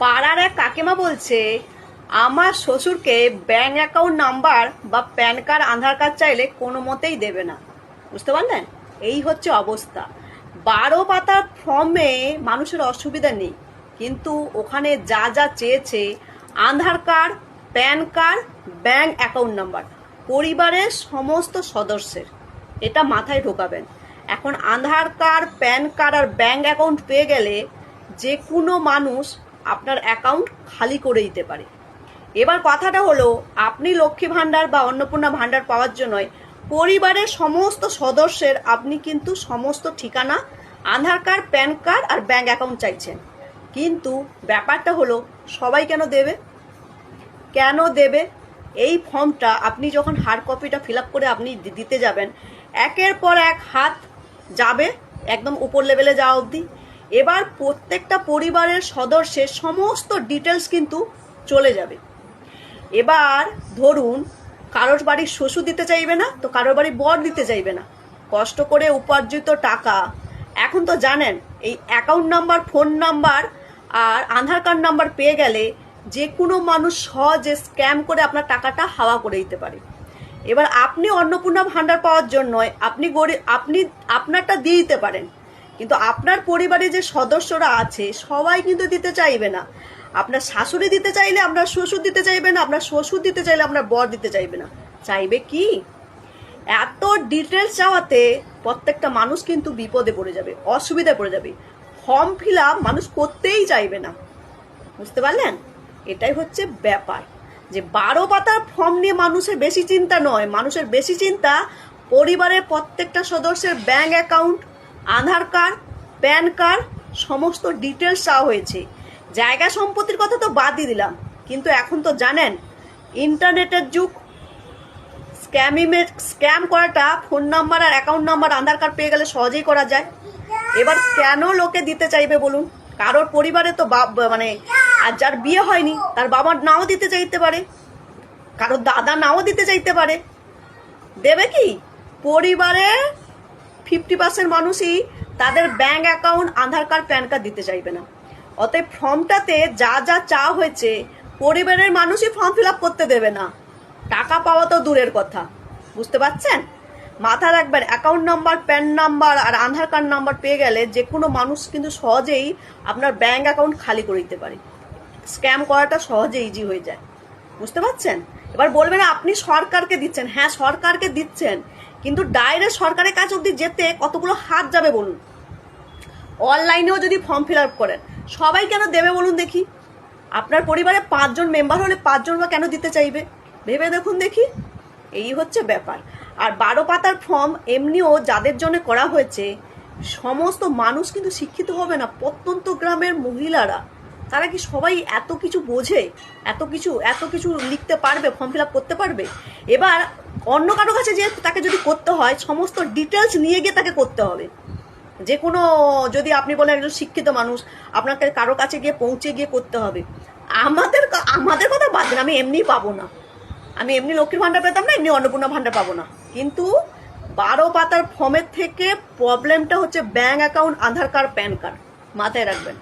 পাড়ার এক কাকিমা বলছে আমার শ্বশুরকে ব্যাংক অ্যাকাউন্ট নাম্বার বা প্যান কার্ড আধার কার্ড চাইলে কোনো মতেই দেবে না। বুঝতে পারলেন? এই হচ্ছে অবস্থা। 12 পাতার ফর্মে মানুষের অসুবিধা নেই, কিন্তু ওখানে যা যা চেয়েছে Aadhaar card, PAN card, bank account number, পরিবারের সমস্ত সদস্যের, এটা মাথায় ঢোকাবেন। এখন আধার কার্ড, প্যান কার্ড আর ব্যাংক অ্যাকাউন্ট পেয়ে গেলে যে কোনো মানুষ আপনার অ্যাকাউন্ট খালি করে দিতে পারে। এবার কথাটা হলো, আপনি লক্ষ্মী ভাণ্ডার বা অন্নপূর্ণা ভাণ্ডার পাওয়ার জন্যই পরিবারের সমস্ত সদস্যের আপনি কিন্তু সমস্ত ঠিকানা, আধার কার্ড, প্যান কার্ড আর ব্যাংক অ্যাকাউন্ট চাইছেন। কিন্তু ব্যাপারটা হলো, সবাই কেন দেবে? কেন দেবে? এই ফর্মটা আপনি যখন হার্ড কপিটা ফিল আপ করে আপনি দিতে যাবেন, একের পর এক হাত যাবে একদম উপর লেভেলে যাওয়া অবধি। এবার প্রত্যেকটা পরিবারের সদস্যের সমস্ত ডিটেলস কিন্তু চলে যাবে। এবার ধরুন কারোর বাড়ির শ্বশুর দিতে চাইবে না, তো কারোর বাড়ির বর দিতে চাইবে না। কষ্ট করে উপার্জিত টাকা, এখন তো জানেন এই অ্যাকাউন্ট নাম্বার, ফোন নাম্বার আর আধার কার্ড নাম্বার পেয়ে গেলে যে কোনো মানুষ সহজে স্ক্যাম করে আপনার টাকাটা হাওয়া করে দিতে পারে। এবার আপনি অন্নপূর্ণা ভাণ্ডার পাওয়ার জন্য আপনি আপনারটা দিয়ে দিতে পারেন, কিন্তু আপনার পরিবারে যে সদস্যরা আছে সবাই কিন্তু দিতে চাইবে না। আপনার শাশুড়ি দিতে চাইলে আপনার শ্বশুর দিতে চাইবে না, আপনার শ্বশুর দিতে চাইলে আপনার বর দিতে চাইবে না। চাইবে কি? এত ডিটেলস চাওয়াতে প্রত্যেকটা মানুষ কিন্তু বিপদে পড়ে যাবে, অসুবিধায় পড়ে যাবে। ফর্ম ফিল আপ মানুষ করতেই চাইবে না। বুঝতে পারলেন? এটাই হচ্ছে ব্যাপার, যে 12 পাতার ফর্ম নিয়ে মানুষের বেশি চিন্তা নয়, মানুষের বেশি চিন্তা পরিবারের প্রত্যেকটা সদস্যের ব্যাংক অ্যাকাউন্ট, আধার কার্ড, প্যান কার্ড, সমস্ত ডিটেলস চাওয়া হয়েছে। জায়গা সম্পত্তির কথা তো বাদই দিলাম, কিন্তু এখন তো জানেন ইন্টারনেটের যুগ, স্ক্যাম করাটা ফোন নাম্বার আর অ্যাকাউন্ট নাম্বার, আধার কার্ড পেয়ে গেলে সহজেই করা যায়। এবার কেন লোকে দিতে চাইবে বলুন? কারোর পরিবারে তো মানে আর যার বিয়ে হয়নি তার বাবার নাও দিতে চাইতে পারে, কারোর দাদা নাও দিতে চাইতে পারে। দেবে কি? পরিবারে 50% মানুষই তাদের ব্যাংক অ্যাকাউন্ট, আধার কার্ড, প্যান কার্ড দিতে চাইবে না। অতএব ফর্মটাতে যা যা চাওয়া হয়েছে পরিবারের মানুষই ফর্ম ফিল আপ করতে দেবে না, টাকা পাওয়া তো দূরের কথা। বুঝতে পারছেন? মাথা রাখবেন, অ্যাকাউন্ট নাম্বার, প্যান নাম্বার আর আধার কার্ড নাম্বার পেয়ে গেলে যে কোনো মানুষ কিন্তু সহজেই আপনার ব্যাংক অ্যাকাউন্ট খালি করে দিতে পারে। স্ক্যাম করাটা সহজে ইজি হয়ে যায়। বুঝতে পারছেন? এবার বলবেন আপনি সরকারকে দিচ্ছেন। হ্যাঁ, সরকারকে দিচ্ছেন, কিন্তু ডাইরেক্ট সরকারের কাছে অব্দি যেতে কতগুলো হাত যাবে বলুন? অনলাইনেও যদি ফর্ম ফিল আপ করেন, সবাই কেন দেবে বলুন দেখি? আপনার পরিবারে 5 জন মেম্বার হলে 5 জন বা কেন দিতে চাইবে? ভেবে দেখুন দেখি। এই হচ্ছে ব্যাপার। আর 12 পাতার ফর্ম এমনিও যাদের জন্য করা হয়েছে, সমস্ত মানুষ কিন্তু শিক্ষিত হবে না। প্রত্যন্ত গ্রামের মহিলারা, তারা কি সবাই এত কিছু বোঝে? এত কিছু লিখতে পারবে, ফর্ম ফিল আপ করতে পারবে? এবার অন্য কারো কাছে যে তাকে যদি করতে হয়, সমস্ত ডিটেলস নিয়ে গিয়ে তাকে করতে হবে। যে কোনো, যদি আপনি বলেন একজন শিক্ষিত মানুষ, আপনাকে কারো কাছে গিয়ে পৌঁছে গিয়ে করতে হবে। আমাদের কথা বাদ দিন, আমি এমনি পাবো না, আমি এমনি লক্ষ্মীর ভাণ্ডার পেতাম না, এমনি অন্নপূর্ণা ভাণ্ডার পাবো না। কিন্তু 12 পাতার ফর্মের থেকে প্রবলেমটা হচ্ছে ব্যাংক অ্যাকাউন্ট, আধার কার্ড, প্যান কার্ড। মাথায় রাখবেন।